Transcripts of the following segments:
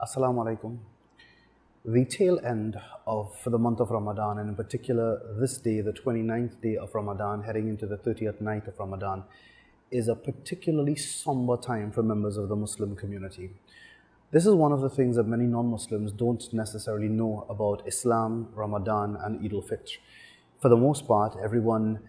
Assalamu alaikum. The tail end of the month of Ramadan, and in particular this day, the 29th day of Ramadan, heading into the 30th night of Ramadan, is a particularly somber time for members of the Muslim community. This is one of the things that many non-Muslims don't necessarily know about Islam, Ramadan, and Eid al-Fitr. For the most part, everyone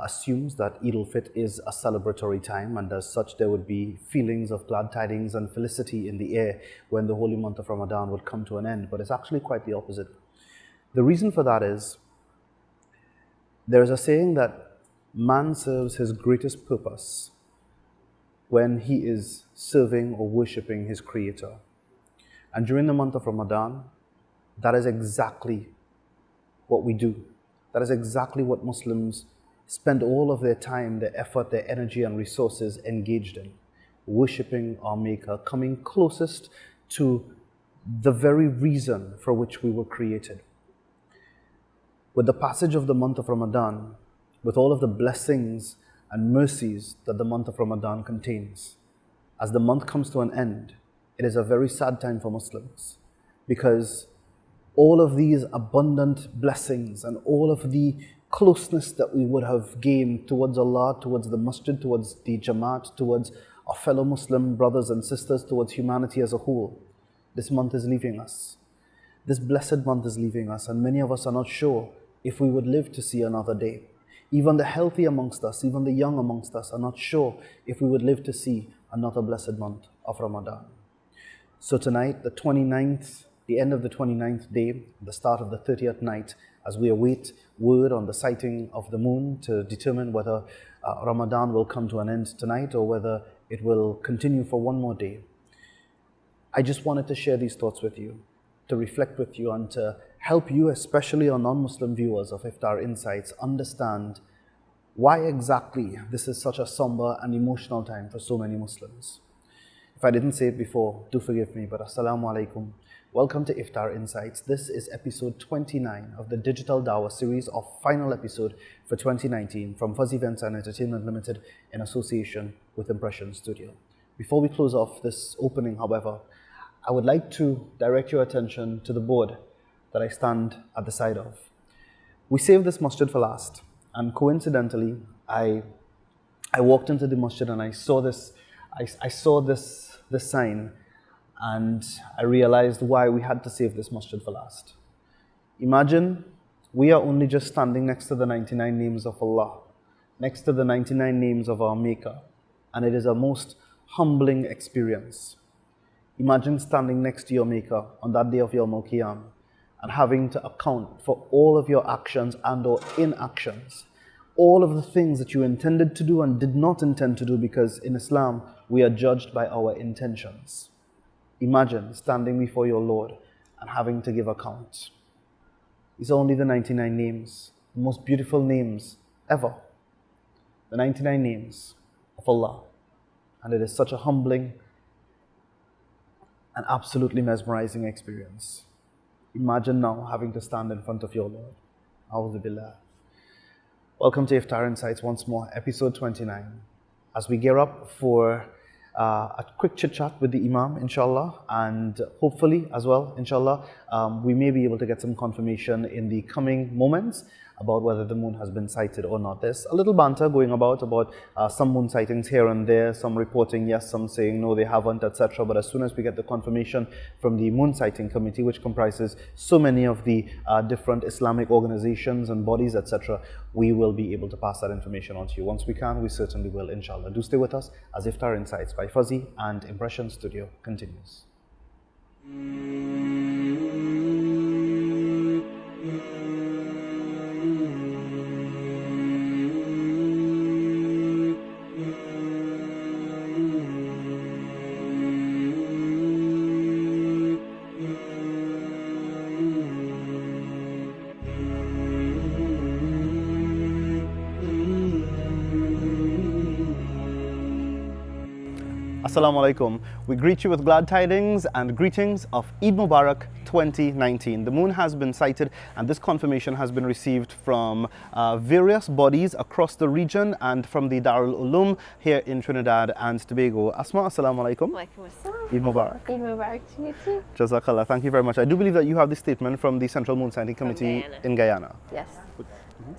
assumes that Eid al-Fitr is a celebratory time, and as such there would be feelings of glad tidings and felicity in the air when the holy month of Ramadan would come to an end, but it's actually quite the opposite. The reason for that is, there is a saying that man serves his greatest purpose when he is serving or worshipping his Creator. And during the month of Ramadan, that is exactly what we do. That is exactly what Muslims spend all of their time, their effort, their energy and resources engaged in. Worshipping our Maker, coming closest to the very reason for which we were created. With the passage of the month of Ramadan, with all of the blessings and mercies that the month of Ramadan contains, as the month comes to an end, it is a very sad time for Muslims, because all of these abundant blessings and all of the closeness that we would have gained towards Allah, towards the Masjid, towards the Jamaat, towards our fellow Muslim brothers and sisters, towards humanity as a whole, this month is leaving us. This blessed month is leaving us, and many of us are not sure if we would live to see another day. Even the healthy amongst us, even the young amongst us are not sure if we would live to see another blessed month of Ramadan. So tonight, the 29th, the end of the 29th day, the start of the 30th night, as we await word on the sighting of the moon to determine whether Ramadan will come to an end tonight or whether it will continue for one more day. I just wanted to share these thoughts with you, to reflect with you, and to help you, especially our non-Muslim viewers of Iftar Insights, understand why exactly this is such a somber and emotional time for so many Muslims. If I didn't say it before, do forgive me, but Assalamu alaikum. Welcome to Iftar Insights. This is episode 29 of the Digital Dawah series, our final episode for 2019 from Fuzz Events and Entertainment Limited in association with Impression Studio. Before we close off this opening, however, I would like to direct your attention to the board that I stand at the side of. We saved this masjid for last, and coincidentally, I walked into the masjid and I saw this sign, and I realized why we had to save this masjid for last. Imagine we are only just standing next to the 99 names of Allah, next to the 99 names of our Maker, and it is a most humbling experience. Imagine standing next to your Maker on that day of Yawm al-Qiyam and having to account for all of your actions and or inactions, all of the things that you intended to do and did not intend to do, because in Islam we are judged by our intentions. Imagine standing before your Lord and having to give account. These are only the 99 names, the most beautiful names ever. The 99 names of Allah. And it is such a humbling and absolutely mesmerizing experience. Imagine now having to stand in front of your Lord. A'udhu billah. Welcome to Iftar Insights once more, episode 29. As we gear up for a quick chit chat with the Imam, inshallah, and hopefully as well, inshallah, we may be able to get some confirmation in the coming moments about whether the moon has been sighted or not. There's a little banter going about some moon sightings here and there, some reporting yes, some saying no, they haven't, etc. But as soon as we get the confirmation from the moon sighting committee, which comprises so many of the different Islamic organizations and bodies, etc., we will be able to pass that information on to you. Once we can, we certainly will, inshallah. Do stay with us as Iftar Insights by Fuzzy and Impression Studio continues. Assalamu alaikum. We greet you with glad tidings and greetings of Eid Mubarak 2019. The moon has been sighted and this confirmation has been received from various bodies across the region and from the Darul Uloom here in Trinidad and Tobago. Asma, assalamu alaikum. Walaikum assalam. Eid Mubarak. Eid Mubarak to you too. Jazakallah. Thank you very much. I do believe that you have the statement from the Central Moon Sighting Committee in Guyana. Yes.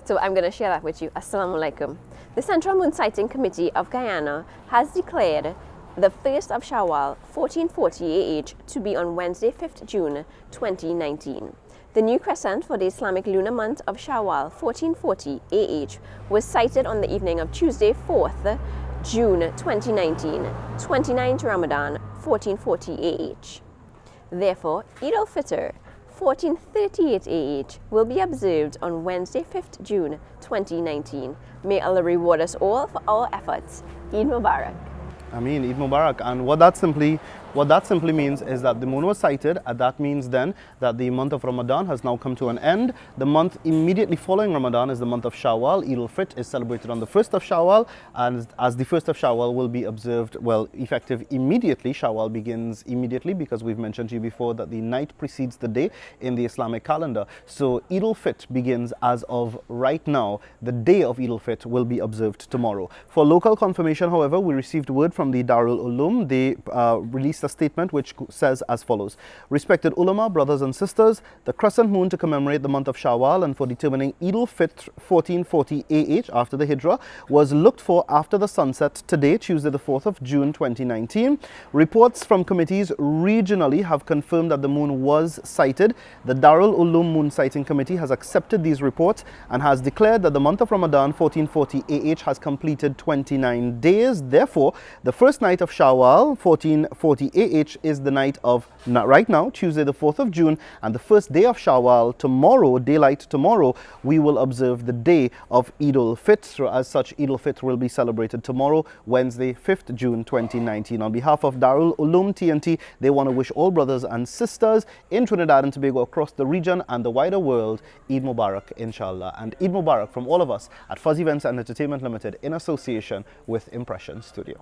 So I'm going to share that with you. Assalamu alaikum. The Central Moon Sighting Committee of Guyana has declared the 1st of Shawwal 1440 AH to be on Wednesday 5th June 2019. The new crescent for the Islamic lunar month of Shawwal 1440 AH was sighted on the evening of Tuesday 4th June 2019, 29th Ramadan 1440 AH. Therefore, Eid al-Fitr 1438 AH will be observed on Wednesday 5th June 2019. May Allah reward us all for our efforts. Eid Mubarak. Ameen, Eid Mubarak. And what that simply means is that the moon was sighted, and that means then that the month of Ramadan has now come to an end. The month immediately following Ramadan is the month of Shawwal. Eid al-Fitr is celebrated on the 1st of Shawwal, and as the 1st of Shawwal will be observed, well, effective immediately. Shawwal begins immediately because we've mentioned to you before that the night precedes the day in the Islamic calendar. So Eid al-Fitr begins as of right now. The day of Eid al-Fitr will be observed tomorrow. For local confirmation, however, we received word from the Darul Uloom. They released a statement which says as follows: respected ulama, brothers and sisters, the crescent moon to commemorate the month of Shawwal and for determining Eid al-Fitr 1440 AH after the Hijrah was looked for after the sunset today, Tuesday the 4th of June 2019. Reports from committees regionally have confirmed that the moon was sighted. The Darul Uloom Moon Sighting Committee has accepted these reports and has declared that the month of Ramadan 1440 AH has completed 29 days. Therefore, the first night of Shawwal 1440 AH is the night of right now, Tuesday the 4th of June, and the first day of Shawwal tomorrow, daylight tomorrow, we will observe the day of Eid al-Fitr. As such, Eid al-Fitr will be celebrated tomorrow, Wednesday 5th June 2019. On behalf of Darul Uloom TNT, they want to wish all brothers and sisters in Trinidad and Tobago across the region and the wider world Eid Mubarak, inshallah. And Eid Mubarak from all of us at Fuzz Events and Entertainment Limited in association with Impression Studio.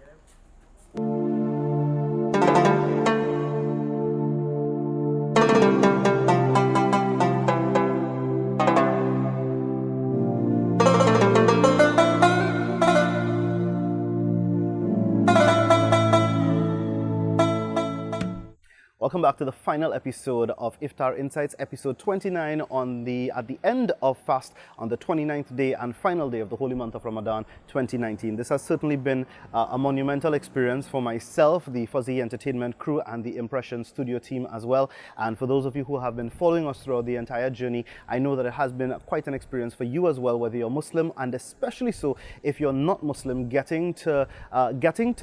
Welcome back to the final episode of Iftar Insights, episode 29 at the end of fast on the 29th day and final day of the holy month of Ramadan 2019. This has certainly been a monumental experience for myself, the Fuzzy Entertainment crew and the Impression Studio team as well. And for those of you who have been following us throughout the entire journey, I know that it has been quite an experience for you as well, whether you're Muslim and especially so if you're not Muslim, getting to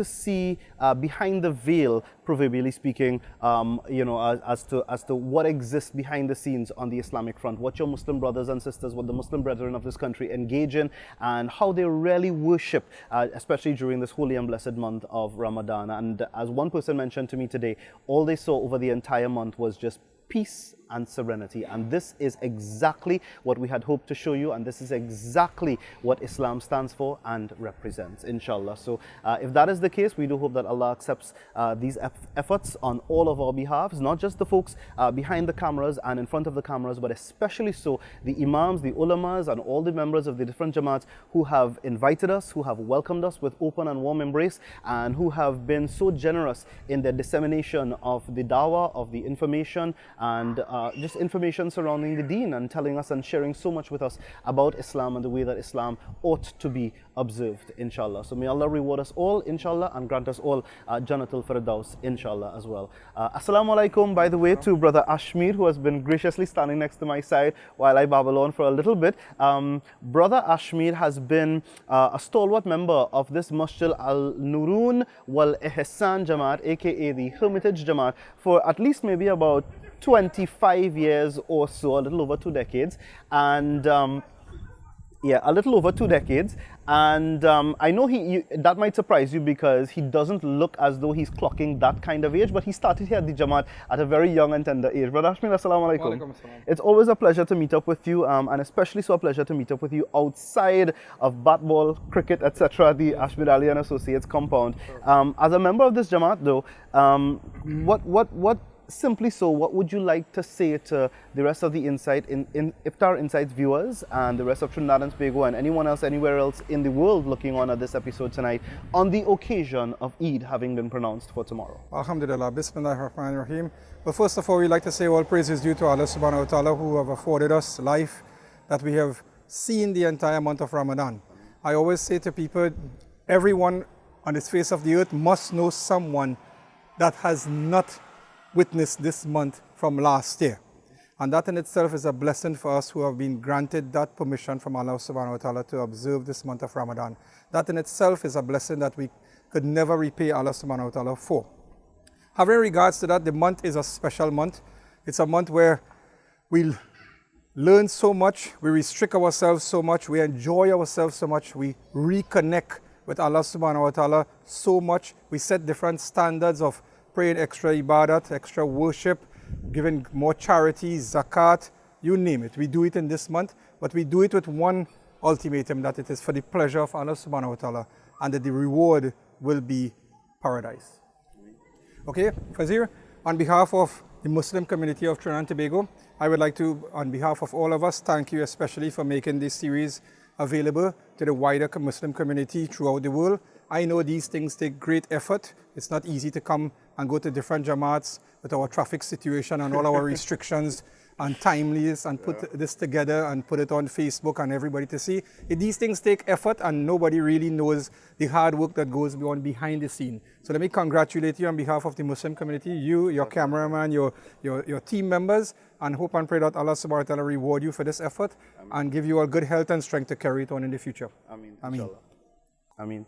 see behind the veil, proverbially speaking, as to what exists behind the scenes on the Islamic front, what your Muslim brothers and sisters, what the Muslim brethren of this country engage in, and how they really worship, especially during this holy and blessed month of Ramadan. And as one person mentioned to me today, all they saw over the entire month was just peace and serenity, and this is exactly what we had hoped to show you, and this is exactly what Islam stands for and represents, inshallah. So if that is the case, we do hope that Allah accepts these efforts on all of our behalves, not just the folks behind the cameras and in front of the cameras, but especially so the imams, the ulamas, and all the members of the different jamaats who have invited us, who have welcomed us with open and warm embrace, and who have been so generous in their dissemination of the dawah, of the information, and just information surrounding the deen, and telling us and sharing so much with us about Islam and the way that Islam ought to be observed, inshallah. So may Allah reward us all, inshallah, and grant us all Jannatul Firdaus, inshallah, as well. Assalamu alaikum, by the way, to Brother Ashmir, who has been graciously standing next to my side while I babble on for a little bit. Brother Ashmir has been a stalwart member of this Masjid Al Nuurun wal Ihsan Jamaat, aka the Hermitage Jamaat, for at least maybe about 25 years or so, a little over 2 decades. And Yeah, a little over 2 decades. And I know that might surprise you because he doesn't look as though he's clocking that kind of age, but he started here at the Jamaat at a very young and tender age. Brother Ashmid, assalamu alaikum. Walaikum assalam. It's always a pleasure to meet up with you, and especially so a pleasure to meet up with you outside of bat-ball, cricket, etc., the Ashmid Ali and Associates compound. As a member of this Jamaat, though, simply so, what would you like to say to the rest of the Iftar Insights viewers and the rest of Trinidad and Tobago and anyone else anywhere else in the world looking on at this episode tonight on the occasion of Eid having been pronounced for tomorrow? Alhamdulillah, Bismillahir Rahmanir Rahim. But first of all, we'd like to say all praise is due to Allah subhanahu wa ta'ala who have afforded us life that we have seen the entire month of Ramadan. I always say to people, everyone on this face of the earth must know someone that has not witnessed this month from last year. And that in itself is a blessing for us who have been granted that permission from Allah subhanahu wa ta'ala to observe this month of Ramadan. That in itself is a blessing that we could never repay Allah subhanahu wa ta'ala for. Having regards to that, the month is a special month. It's a month where we learn so much, we restrict ourselves so much, we enjoy ourselves so much, we reconnect with Allah subhanahu wa ta'ala so much. We set different standards of praying extra ibadat, extra worship, giving more charities, zakat, you name it. We do it in this month, but we do it with one ultimatum, that it is for the pleasure of Allah subhanahu wa ta'ala and that the reward will be paradise. Okay, Fazir, on behalf of the Muslim community of Trinidad and Tobago, I would like to, on behalf of all of us, thank you especially for making this series available to the wider Muslim community throughout the world. I know these things take great effort. It's not easy to come and go to different Jamaats with our traffic situation and all our restrictions and timeliness and put this together and put it on Facebook and everybody to see. These things take effort and nobody really knows the hard work that goes on behind the scene. So let me congratulate you on behalf of the Muslim community, you, your cameraman, your team members, and hope and pray that Allah subhanahu wa ta'ala reward you for this effort and give you all good health and strength to carry it on in the future. Ameen. Ameen.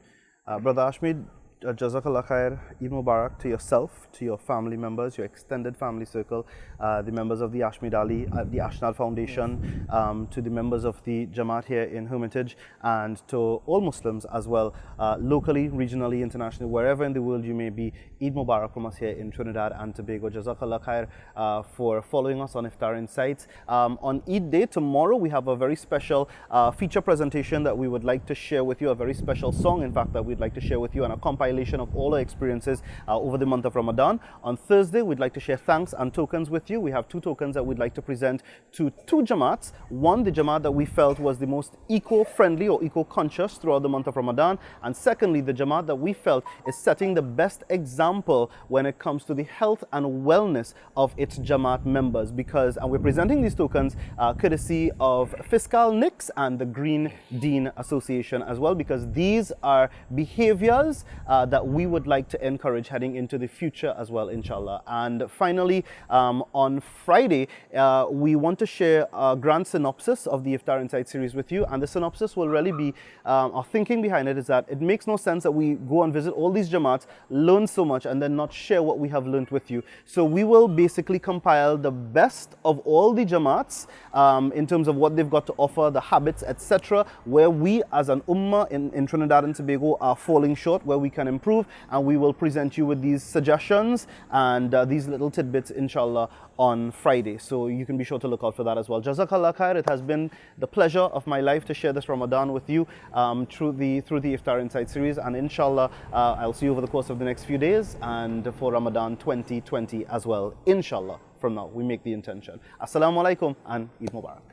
Brother Ashmid, Jazakallah khair, Eid Mubarak to yourself, to your family members, your extended family circle, the members of the Ashmid Ali, the Ashnal Foundation, to the members of the Jamaat here in Hermitage, and to all Muslims as well, locally, regionally, internationally, wherever in the world you may be. Eid Mubarak from us here in Trinidad and Tobago. Jazakallah khair for following us on Iftar Insights. On Eid Day, tomorrow, we have a very special feature presentation that we would like to share with you, a very special song, in fact, that we'd like to share with you, and a compilation of all our experiences over the month of Ramadan. On Thursday, we'd like to share thanks and tokens with you. We have 2 tokens that we'd like to present to 2 Jamaats. One, the Jamaat that we felt was the most eco-friendly or eco-conscious throughout the month of Ramadan. And secondly, the Jamaat that we felt is setting the best example when it comes to the health and wellness of its Jamaat members. And we're presenting these tokens courtesy of Fiscal Nix and the Green Dean Association as well, because these are behaviors that we would like to encourage heading into the future as well, inshallah. And finally, on Friday, we want to share a grand synopsis of the Iftar Insights series with you. And the synopsis will really be, our thinking behind it is that it makes no sense that we go and visit all these Jamaats, learn so much, and then not share what we have learned with you. So we will basically compile the best of all the Jamaats in terms of what they've got to offer, the habits, etc., where we as an ummah in Trinidad and Tobago are falling short, where we can improve, and we will present you with these suggestions and these little tidbits, inshallah, on Friday. So you can be sure to look out for that as well. Jazakallah khair. It has been the pleasure of my life to share this Ramadan with you through the Iftar Insight series, and inshallah, I'll see you over the course of the next few days and for Ramadan 2020 as well, inshallah. From now, we make the intention. Assalamu alaikum and Eid Mubarak.